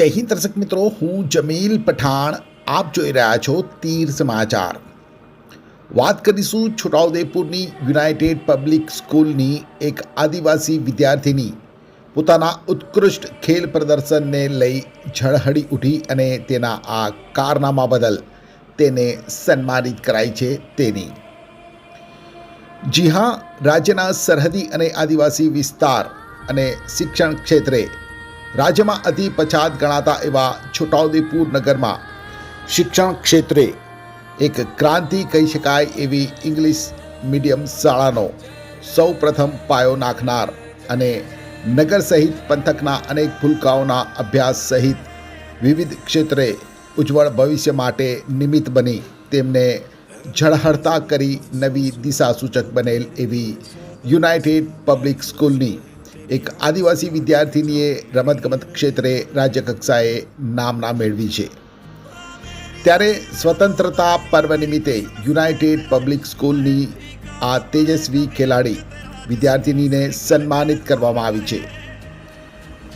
જય હિન્દ દર્શક મિત્રો, હું જમીલ પઠાણ. આપ જોઈ રહ્યા છો તીર સમાચાર. વાત કરીશું છોટાઉદેપુરની યુનાઇટેડ પબ્લિક સ્કૂલની એક આદિવાસી વિદ્યાર્થીની પોતાના ઉત્કૃષ્ટ ખેલ પ્રદર્શનને લઈ ઝળહળી ઉઠી અને તેના આ કારનામા બદલ તેને સન્માનિત કરાઈ છે તેની. જી હા, રાજ્યના સરહદી અને આદિવાસી વિસ્તાર અને શિક્ષણ ક્ષેત્રે રાજ્યમાં અતિ પછાત ગણાતા એવા છોટાઉદેપુર નગરમાં શિક્ષણ ક્ષેત્રે એક ક્રાંતિ કહી શકાય એવી ઇંગ્લિશ મીડિયમ શાળાનો સૌ પ્રથમ પાયો નાખનાર અને નગર સહિત પંથકના અનેક ભૂલકાઓના અભ્યાસ સહિત વિવિધ ક્ષેત્રે ઉજ્જવળ ભવિષ્ય માટે નિમિત્ત બની તેમને ઝળહળતા કરી નવી દિશાસૂચક બનેલ એવી યુનાઇટેડ પબ્લિક સ્કૂલની એક આદિવાસી વિદ્યાર્થીનીએ રમતગમત ક્ષેત્રે રાજ્યકક્ષાએ નામના મેળવી છે. ત્યારે સ્વતંત્રતા પર્વ નિમિત્તે યુનાઇટેડ પબ્લિક સ્કૂલની આ તેજસ્વી ખેલાડી વિદ્યાર્થીનીને સન્માનિત કરવામાં આવી છે.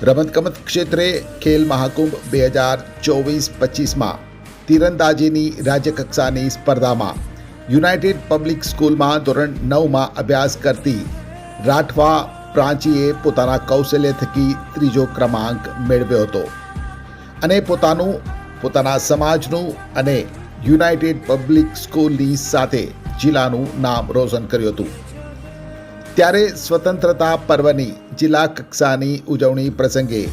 રમતગમત ક્ષેત્રે ખેલ મહાકુંભ 2024-25માં તીરંદાજીની રાજ્યકક્ષાની સ્પર્ધામાં યુનાઇટેડ પબ્લિક સ્કૂલમાં ધોરણ 9માં અભ્યાસ કરતી રાઠવા પ્રાંચીએ પોતાના કૌશલ્ય થકી ત્રીજો ક્રમાંક મેળવ્યો હતો અને પોતાના સમાજનું અને યુનાઇટેડ પબ્લિક સ્કૂલની સાથે જિલ્લાનું નામ રોશન કર્યું હતું. ત્યારે સ્વતંત્રતા પર્વની જિલ્લા કક્ષાની ઉજવણી પ્રસંગે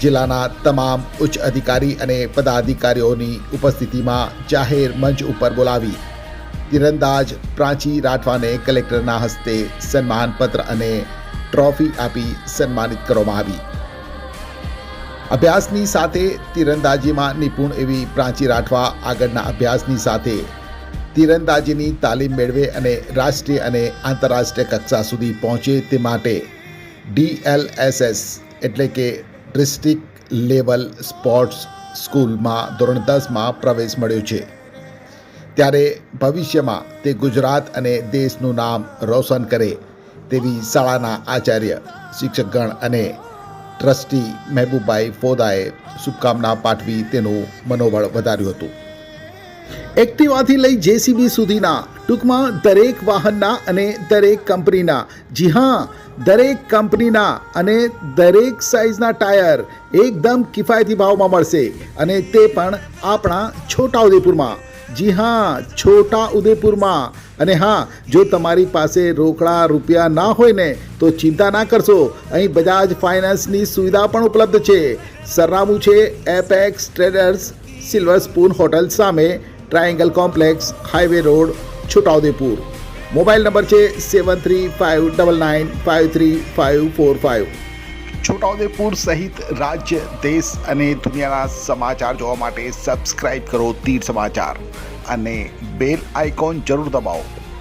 જિલ્લાના તમામ ઉચ્ચ અધિકારી અને પદાધિકારીઓની ઉપસ્થિતિમાં જાહેર મંચ ઉપર બોલાવી તીરંદાજ પ્રાંચી રાઠવાને કલેક્ટરના હસ્તે સન્માનપત્ર અને ટ્રોફી આપી સન્માનિત કરવામાં આવી. અભ્યાસની સાથે તીરંદાજીમાં નિપુણ એવી પ્રાંચી રાઠવા આગળના અભ્યાસની સાથે તીરંદાજીની તાલીમ મેળવે અને રાષ્ટ્રીય અને આંતરરાષ્ટ્રીય કક્ષા સુધી પહોંચે તે માટે DLSS એટલે કે ડિસ્ટ્રિક્ટ લેવલ સ્પોર્ટ્સ સ્કૂલમાં ધોરણ 10માં પ્રવેશ મળ્યો છે. ત્યારે ભવિષ્યમાં તે ગુજરાત અને દેશનું નામ રોશન કરે તેવી શાળાના આચાર્ય, શિક્ષકગણ અને ટ્રસ્ટી મહેબૂબભાઈ ફોદાએ શુભકામના પાઠવી તેનું મનોબળ વધાર્યું હતું. એક્ટિવાથી લઈ JCB સુધીના ટૂંકમાં દરેક વાહનના અને દરેક કંપનીના, જી હા, દરેક કંપનીના અને દરેક સાઇઝના ટાયર એકદમ કિફાયતી ભાવમાં મળશે અને તે પણ આપણા છોટાઉદેપુરમાં. જી હા, છોટા ઉદેપુરમાં. અને હા, જો તમારી પાસે રોકડા રૂપિયા ના હોય ને તો ચિંતા ના કરશો, અહીં બજાજ ફાઇનાન્સની સુવિધા પણ ઉપલબ્ધ છે. સરનામું છે Apex Traders, silver spoon hotel સામે, triangle complex, highway road, Chhota Udepur. Mobile number છે 7359953545. છોટાઉદેપુર સહિત રાજ્ય, દેશ અને દુનિયાના સમાચાર જોવા માટે સબસ્ક્રાઇબ કરો તીર સમાચાર અને બેલ આઇકોન જરૂર દબાવો.